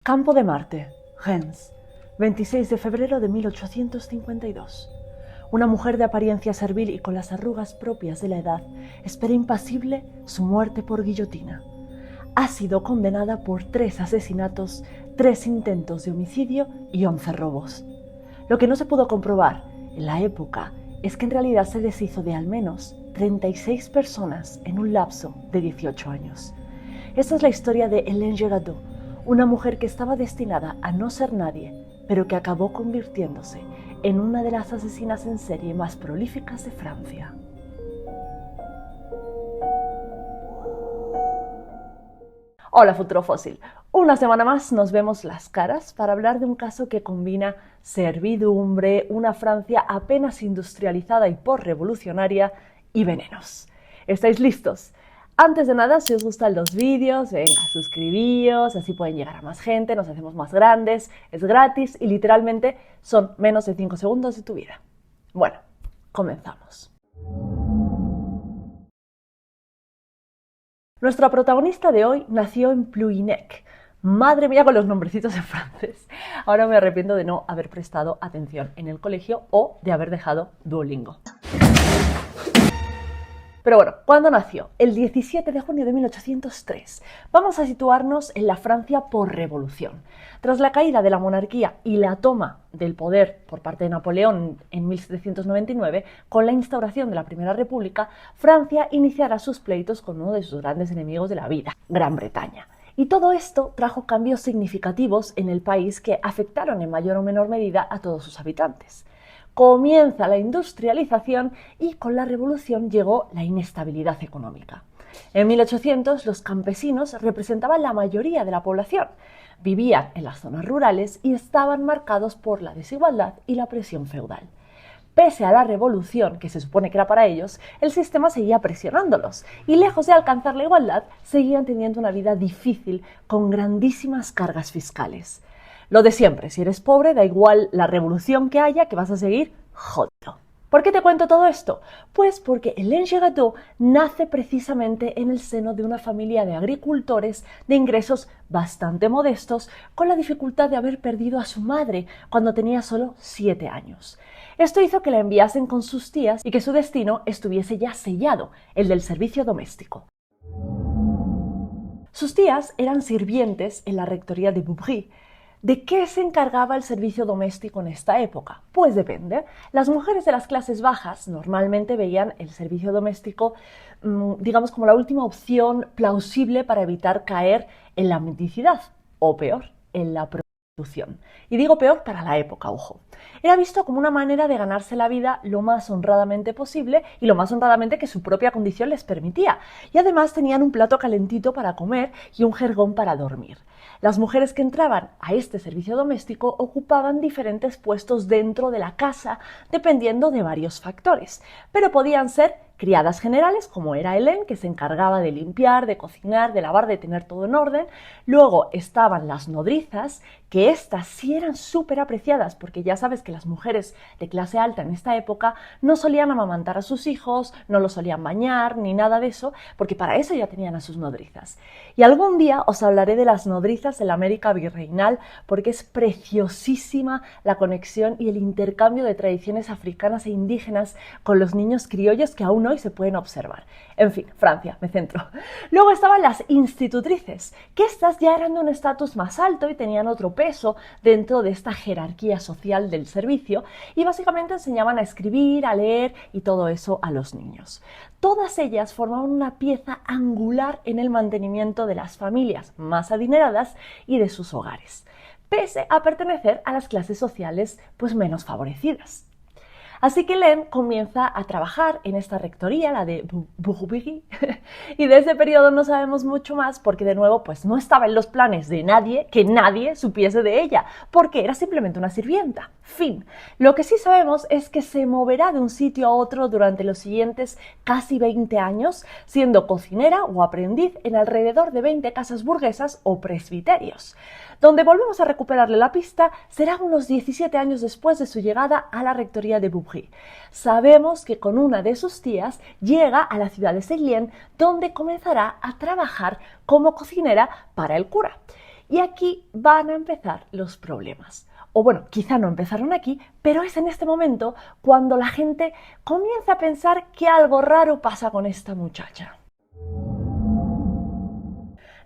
Campo de Marte, Reims, 26 de febrero de 1852. Una mujer de apariencia servil y con las arrugas propias de la edad espera impasible su muerte por guillotina. Ha sido condenada por 3 asesinatos, 3 intentos de homicidio y 11 robos. Lo que no se pudo comprobar en la época es que en realidad se deshizo de al menos 36 personas en un lapso de 18 años. Esta es la historia de Hélène Girardot, una mujer que estaba destinada a no ser nadie, pero que acabó convirtiéndose en una de las asesinas en serie más prolíficas de Francia. Hola Futuro Fósil, una semana más nos vemos las caras para hablar de un caso que combina servidumbre, una Francia apenas industrializada y postrevolucionaria y venenos. ¿Estáis listos? Antes de nada, si os gustan los vídeos, venga, suscribíos, así pueden llegar a más gente, nos hacemos más grandes, es gratis y literalmente son menos de 5 segundos de tu vida. Bueno, comenzamos. Nuestra protagonista de hoy nació en Plouhinec. Madre mía con los nombrecitos en francés. Ahora me arrepiento de no haber prestado atención en el colegio o de haber dejado Duolingo. Pero bueno, ¿cuándo nació? El 17 de junio de 1803. Vamos a situarnos en la Francia posrevolución. Tras la caída de la monarquía y la toma del poder por parte de Napoleón en 1799, con la instauración de la Primera República, Francia iniciará sus pleitos con uno de sus grandes enemigos de la vida, Gran Bretaña. Y todo esto trajo cambios significativos en el país que afectaron en mayor o menor medida a todos sus habitantes. Comienza la industrialización y con la revolución llegó la inestabilidad económica. En 1800 los campesinos representaban la mayoría de la población, vivían en las zonas rurales y estaban marcados por la desigualdad y la presión feudal. Pese a la revolución, que se supone que era para ellos, el sistema seguía presionándolos y lejos de alcanzar la igualdad, seguían teniendo una vida difícil con grandísimas cargas fiscales. Lo de siempre, si eres pobre, da igual la revolución que haya, que vas a seguir jodido. ¿Por qué te cuento todo esto? Pues porque Hélène Girardot nace precisamente en el seno de una familia de agricultores de ingresos bastante modestos, con la dificultad de haber perdido a su madre cuando tenía solo 7 años. Esto hizo que la enviasen con sus tías y que su destino estuviese ya sellado, el del servicio doméstico. Sus tías eran sirvientes en la rectoría de Boubry. ¿De qué se encargaba el servicio doméstico en esta época? Pues depende. Las mujeres de las clases bajas normalmente veían el servicio doméstico, digamos, como la última opción plausible para evitar caer en la mendicidad, o peor, en la prostitución. Y digo peor para la época, ojo. Era visto como una manera de ganarse la vida lo más honradamente posible y lo más honradamente que su propia condición les permitía. Y además tenían un plato calentito para comer y un jergón para dormir. Las mujeres que entraban a este servicio doméstico ocupaban diferentes puestos dentro de la casa, dependiendo de varios factores, pero podían ser criadas generales, como era Hélène, que se encargaba de limpiar, de cocinar, de lavar, de tener todo en orden. Luego estaban las nodrizas, que estas sí eran súper apreciadas, porque ya sabes que las mujeres de clase alta en esta época no solían amamantar a sus hijos, no los solían bañar, ni nada de eso, porque para eso ya tenían a sus nodrizas. Y algún día os hablaré de las nodrizas en la América virreinal, porque es preciosísima la conexión y el intercambio de tradiciones africanas e indígenas con los niños criollos que aún hoy se pueden observar. En fin, Francia, me centro. Luego estaban las institutrices, que estas ya eran de un estatus más alto y tenían otro peso dentro de esta jerarquía social del servicio y básicamente enseñaban a escribir, a leer y todo eso a los niños. Todas ellas formaban una pieza angular en el mantenimiento de las familias más adineradas y de sus hogares, pese a pertenecer a las clases sociales pues menos favorecidas. Así que Hélène comienza a trabajar en esta rectoría, la de Boubry, y de ese periodo no sabemos mucho más porque de nuevo pues no estaba en los planes de nadie que nadie supiese de ella, porque era simplemente una sirvienta. Fin. Lo que sí sabemos es que se moverá de un sitio a otro durante los siguientes casi 20 años, siendo cocinera o aprendiz en alrededor de 20 casas burguesas o presbiterios. Donde volvemos a recuperarle la pista será unos 17 años después de su llegada a la rectoría de Boubry. Sabemos que con una de sus tías llega a la ciudad de Ceylién, donde comenzará a trabajar como cocinera para el cura. Y aquí van a empezar los problemas. O bueno, quizá no empezaron aquí, pero es en este momento cuando la gente comienza a pensar que algo raro pasa con esta muchacha.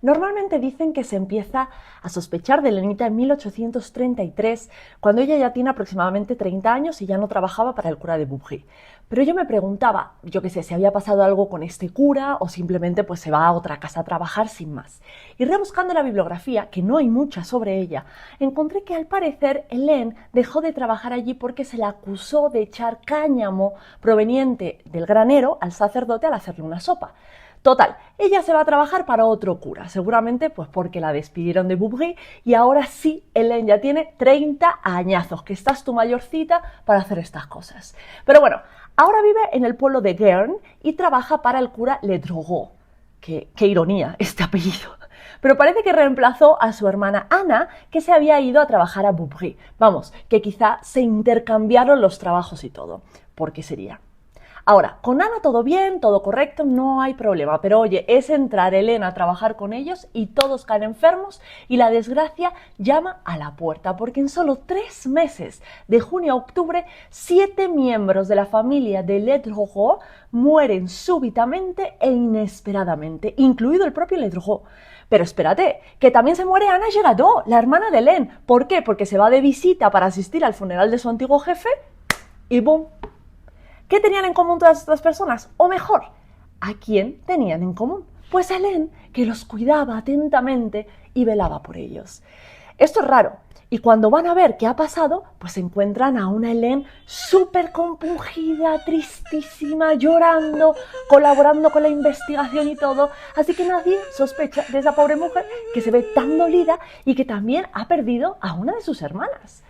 Normalmente dicen que se empieza a sospechar de Helenita en 1833, cuando ella ya tiene aproximadamente 30 años y ya no trabajaba para el cura de Boubry. Pero yo me preguntaba, yo qué sé, si había pasado algo con este cura o simplemente pues se va a otra casa a trabajar sin más. Y rebuscando la bibliografía, que no hay mucha sobre ella, encontré que al parecer Hélène dejó de trabajar allí porque se la acusó de echar cáñamo proveniente del granero al sacerdote al hacerle una sopa. Total, ella se va a trabajar para otro cura, seguramente pues porque la despidieron de Boubry y ahora sí, Hélène ya tiene 30 añazos, que estás tu mayorcita para hacer estas cosas. Pero bueno, ahora vive en el pueblo de Guernes y trabaja para el cura Ledrogo. Qué ironía este apellido. Pero parece que reemplazó a su hermana Ana, que se había ido a trabajar a Boubry. Vamos, que quizá se intercambiaron los trabajos y todo. ¿Por qué sería? Ahora, con Ana todo bien, todo correcto, no hay problema, pero oye, es entrar Elena a trabajar con ellos y todos caen enfermos y la desgracia llama a la puerta, porque en solo 3 meses, de junio a octubre, 7 miembros de la familia de Ledrogo mueren súbitamente e inesperadamente, incluido el propio Ledrogo. Pero espérate, que también se muere Ana Girardot, la hermana de Hélène. ¿Por qué? Porque se va de visita para asistir al funeral de su antiguo jefe y ¡boom! ¿Qué tenían en común todas estas personas? O mejor, ¿a quién tenían en común? Pues a Hélène, que los cuidaba atentamente y velaba por ellos. Esto es raro. Y cuando van a ver qué ha pasado, pues encuentran a una Hélène súper compungida, tristísima, llorando, colaborando con la investigación y todo. Así que nadie sospecha de esa pobre mujer que se ve tan dolida y que también ha perdido a una de sus hermanas.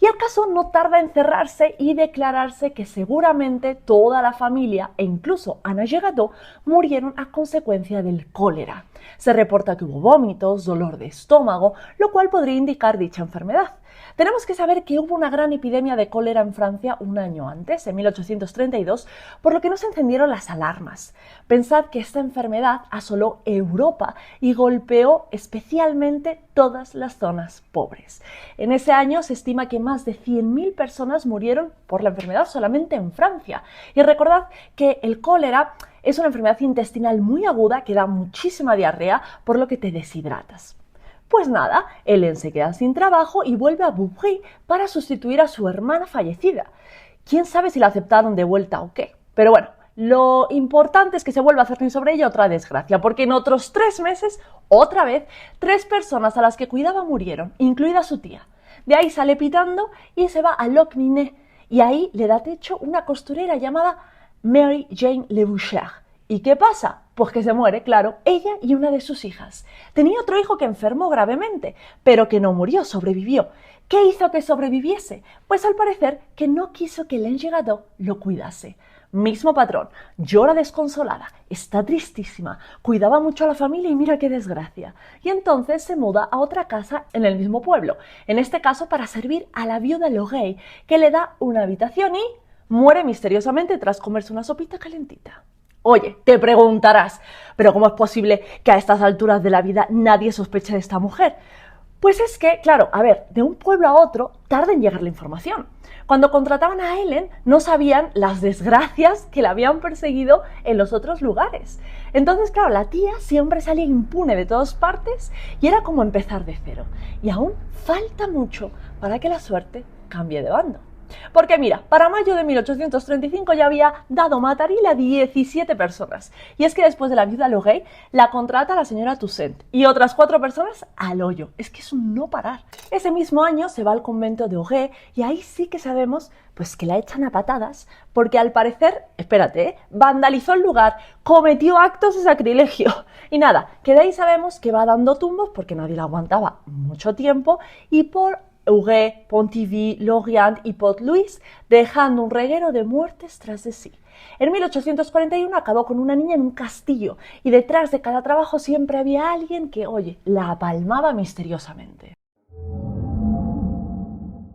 Y el caso no tarda en cerrarse y declararse que seguramente toda la familia e incluso Ana Girardot murieron a consecuencia del cólera. Se reporta que hubo vómitos, dolor de estómago, lo cual podría indicar dicha enfermedad. Tenemos que saber que hubo una gran epidemia de cólera en Francia un año antes, en 1832, por lo que no se encendieron las alarmas. Pensad que esta enfermedad asoló Europa y golpeó especialmente todas las zonas pobres. En ese año se estima que más de 100.000 personas murieron por la enfermedad solamente en Francia. Y recordad que el cólera es una enfermedad intestinal muy aguda que da muchísima diarrea, por lo que te deshidratas. Pues nada, Hélène se queda sin trabajo y vuelve a Boubry para sustituir a su hermana fallecida. ¿Quién sabe si la aceptaron de vuelta o qué? Pero bueno, lo importante es que se vuelve a hacer sobre ella otra desgracia, porque en otros 3 meses, otra vez, 3 personas a las que cuidaba murieron, incluida su tía. De ahí sale pitando y se va a Locminé, y ahí le da techo una costurera llamada Mary Jane Le Boucher. ¿Y qué pasa? Pues que se muere, claro, ella y una de sus hijas. Tenía otro hijo que enfermó gravemente, pero que no murió, sobrevivió. ¿Qué hizo que sobreviviese? Pues al parecer que no quiso que Hélène Girardot lo cuidase. Mismo patrón, llora desconsolada, está tristísima, cuidaba mucho a la familia y mira qué desgracia. Y entonces se muda a otra casa en el mismo pueblo, en este caso para servir a la viuda Loguet, que le da una habitación y muere misteriosamente tras comerse una sopita calentita. Oye, te preguntarás, ¿pero cómo es posible que a estas alturas de la vida nadie sospeche de esta mujer? Pues es que, claro, a ver, de un pueblo a otro tarda en llegar la información. Cuando contrataban a Hélène no sabían las desgracias que la habían perseguido en los otros lugares. Entonces, claro, la tía siempre salía impune de todas partes y era como empezar de cero. Y aún falta mucho para que la suerte cambie de bando. Porque mira, para mayo de 1835 ya había dado mataril a 17 personas. Y es que después de la viuda Loguet, la contrata la señora Toussaint y otras 4 personas al hoyo. Es que es un no parar. Ese mismo año se va al convento de Augué y ahí sí que sabemos pues que la echan a patadas porque al parecer, espérate, vandalizó el lugar, cometió actos de sacrilegio. Y nada, que de ahí sabemos que va dando tumbos porque nadie la aguantaba mucho tiempo y por Augué, Pontivy, Lorient y Port-Louis, dejando un reguero de muertes tras de sí. En 1841 acabó con una niña en un castillo y detrás de cada trabajo siempre había alguien que, oye, la apalmaba misteriosamente.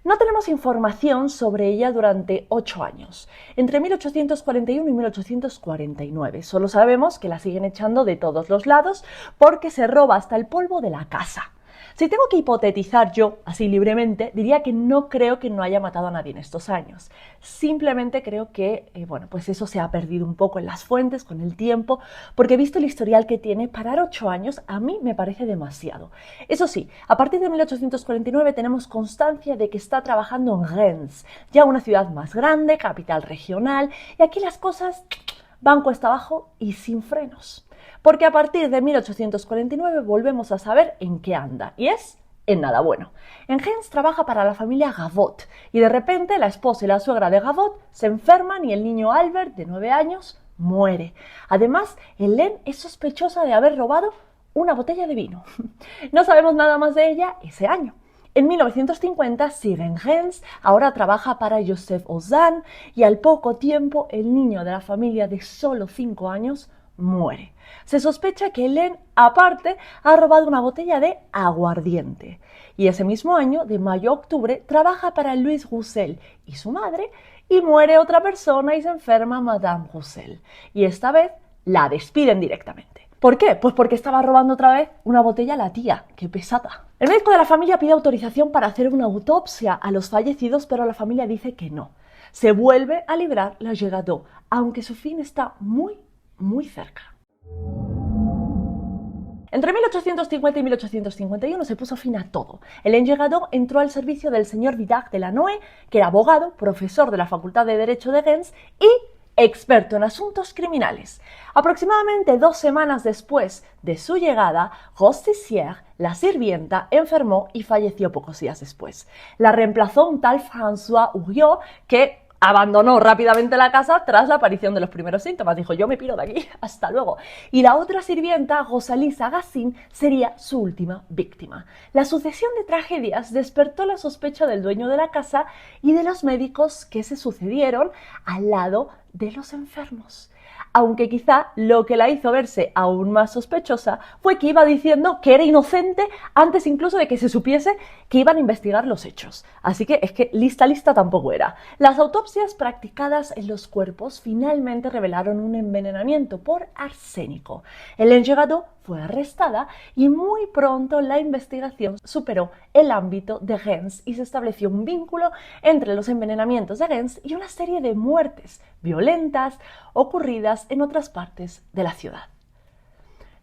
No tenemos información sobre ella durante 8 años, entre 1841 y 1849. Solo sabemos que la siguen echando de todos los lados porque se roba hasta el polvo de la casa. Si tengo que hipotetizar yo, así libremente, diría que no creo que no haya matado a nadie en estos años. Simplemente creo que, pues eso se ha perdido un poco en las fuentes con el tiempo, porque visto el historial que tiene, parar 8 años a mí me parece demasiado. Eso sí, a partir de 1849 tenemos constancia de que está trabajando en Reims, ya una ciudad más grande, capital regional, y aquí las cosas van cuesta abajo y sin frenos. Porque a partir de 1849 volvemos a saber en qué anda, y es en nada bueno. En Reims trabaja para la familia Gavot, y de repente la esposa y la suegra de Gavot se enferman y el niño Albert, de 9 años, muere. Además, Hélène es sospechosa de haber robado una botella de vino. No sabemos nada más de ella ese año. En 1950 sigue en Reims, ahora trabaja para Joseph Ozanne, y al poco tiempo el niño de la familia de solo 5 años muere. Se sospecha que Hélène, aparte, ha robado una botella de aguardiente. Y ese mismo año, de mayo a octubre, trabaja para Louis Roussel y su madre, y muere otra persona y se enferma Madame Roussel. Y esta vez la despiden directamente. ¿Por qué? Pues porque estaba robando otra vez una botella a la tía. ¡Qué pesada! El médico de la familia pide autorización para hacer una autopsia a los fallecidos, pero la familia dice que no. Se vuelve a librar la Girardot, aunque su fin está muy cerca. Entre 1850 y 1851 se puso fin a todo. Hélène Girardot entró al servicio del señor Vidal de Lannoy, que era abogado, profesor de la Facultad de Derecho de Reims y experto en asuntos criminales. Aproximadamente 2 semanas después de su llegada, Rostissière, la sirvienta, enfermó y falleció pocos días después. La reemplazó un tal François Huriot, que abandonó rápidamente la casa tras la aparición de los primeros síntomas. Dijo, yo me piro de aquí, hasta luego. Y la otra sirvienta, Rosalie Sarracine, sería su última víctima. La sucesión de tragedias despertó la sospecha del dueño de la casa y de los médicos que se sucedieron al lado de los enfermos. Aunque quizá lo que la hizo verse aún más sospechosa fue que iba diciendo que era inocente antes incluso de que se supiese que iban a investigar los hechos. Así que es que lista tampoco era. Las autopsias practicadas en los cuerpos finalmente revelaron un envenenamiento por arsénico. Hélène Girardot fue arrestada y muy pronto la investigación superó el ámbito de Reims y se estableció un vínculo entre los envenenamientos de Reims y una serie de muertes violentas ocurridas en otras partes de la ciudad.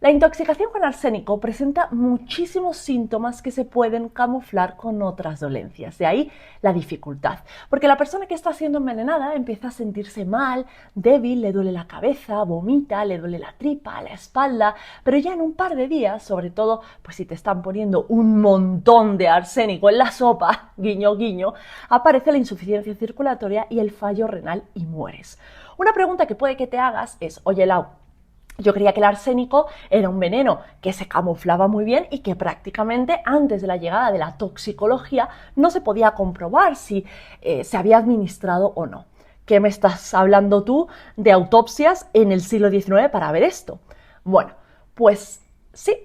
La intoxicación con arsénico presenta muchísimos síntomas que se pueden camuflar con otras dolencias, de ahí la dificultad, porque la persona que está siendo envenenada empieza a sentirse mal, débil, le duele la cabeza, vomita, le duele la tripa, la espalda, pero ya en un par de días, sobre todo pues si te están poniendo un montón de arsénico en la sopa, guiño guiño, aparece la insuficiencia circulatoria y el fallo renal y mueres. Una pregunta que puede que te hagas es, oye Lau, yo creía que el arsénico era un veneno que se camuflaba muy bien y que prácticamente antes de la llegada de la toxicología no se podía comprobar si se había administrado o no. ¿Qué me estás hablando tú de autopsias en el siglo XIX para ver esto? Bueno, pues sí,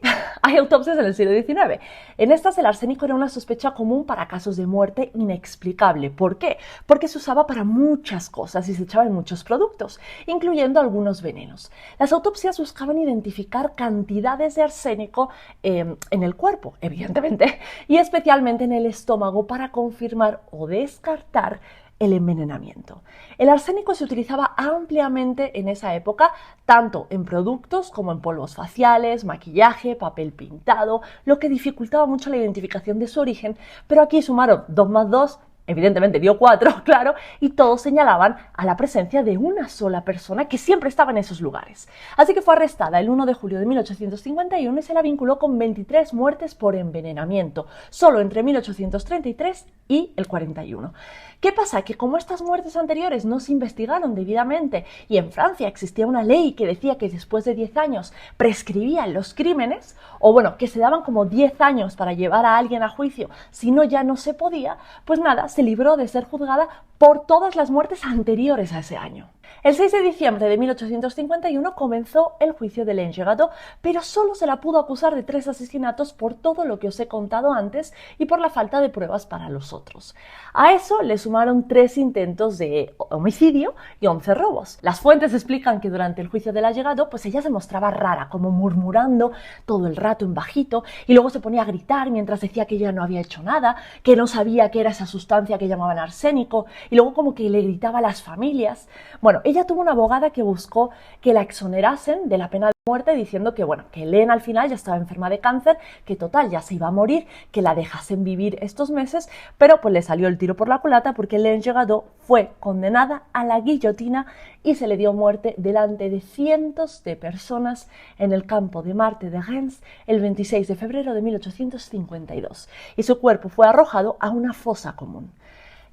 hay autopsias en el siglo XIX. En estas el arsénico era una sospecha común para casos de muerte inexplicable. ¿Por qué? Porque se usaba para muchas cosas y se echaba en muchos productos, incluyendo algunos venenos. Las autopsias buscaban identificar cantidades de arsénico en el cuerpo, evidentemente, y especialmente en el estómago para confirmar o descartar el envenenamiento. El arsénico se utilizaba ampliamente en esa época, tanto en productos como en polvos faciales, maquillaje, papel pintado, lo que dificultaba mucho la identificación de su origen, pero aquí sumaron 2 más 2, evidentemente dio 4, claro, y todos señalaban a la presencia de una sola persona que siempre estaba en esos lugares. Así que fue arrestada el 1 de julio de 1851 y se la vinculó con 23 muertes por envenenamiento, solo entre 1833 y el 41. ¿Qué pasa? Que como estas muertes anteriores no se investigaron debidamente y en Francia existía una ley que decía que después de 10 años prescribían los crímenes, o bueno, que se daban como 10 años para llevar a alguien a juicio, si no ya no se podía, pues nada, se libró de ser juzgada por todas las muertes anteriores a ese año. El 6 de diciembre de 1851 comenzó el juicio de Hélène Girardot, pero solo se la pudo acusar de 3 asesinatos por todo lo que os he contado antes y por la falta de pruebas para los otros. A eso le sumaron 3 intentos de homicidio y 11 robos. Las fuentes explican que durante el juicio de la Girardot, pues ella se mostraba rara, como murmurando todo el rato en bajito, y luego se ponía a gritar mientras decía que ella no había hecho nada, que no sabía qué era esa sustancia que llamaban arsénico, y luego como que le gritaba a las familias. Bueno, ella tuvo una abogada que buscó que la exonerasen de la pena de muerte diciendo que, bueno, que Hélène al final ya estaba enferma de cáncer, que total ya se iba a morir, que la dejasen vivir estos meses, pero pues le salió el tiro por la culata porque Hélène Girardot fue condenada a la guillotina y se le dio muerte delante de cientos de personas en el campo de Marte de Reims el 26 de febrero de 1852 y su cuerpo fue arrojado a una fosa común.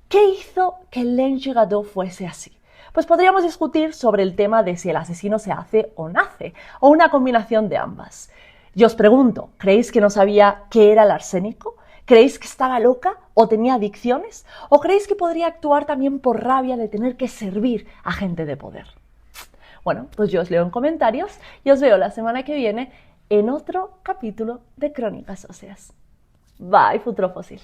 ¿Qué hizo que Hélène Girardot fuese así? Pues podríamos discutir sobre el tema de si el asesino se hace o nace, o una combinación de ambas. Yo os pregunto, ¿creéis que no sabía qué era el arsénico? ¿Creéis que estaba loca o tenía adicciones? ¿O creéis que podría actuar también por rabia de tener que servir a gente de poder? Bueno, pues yo os leo en comentarios y os veo la semana que viene en otro capítulo de Crónicas Óseas. Bye, futuro fósil.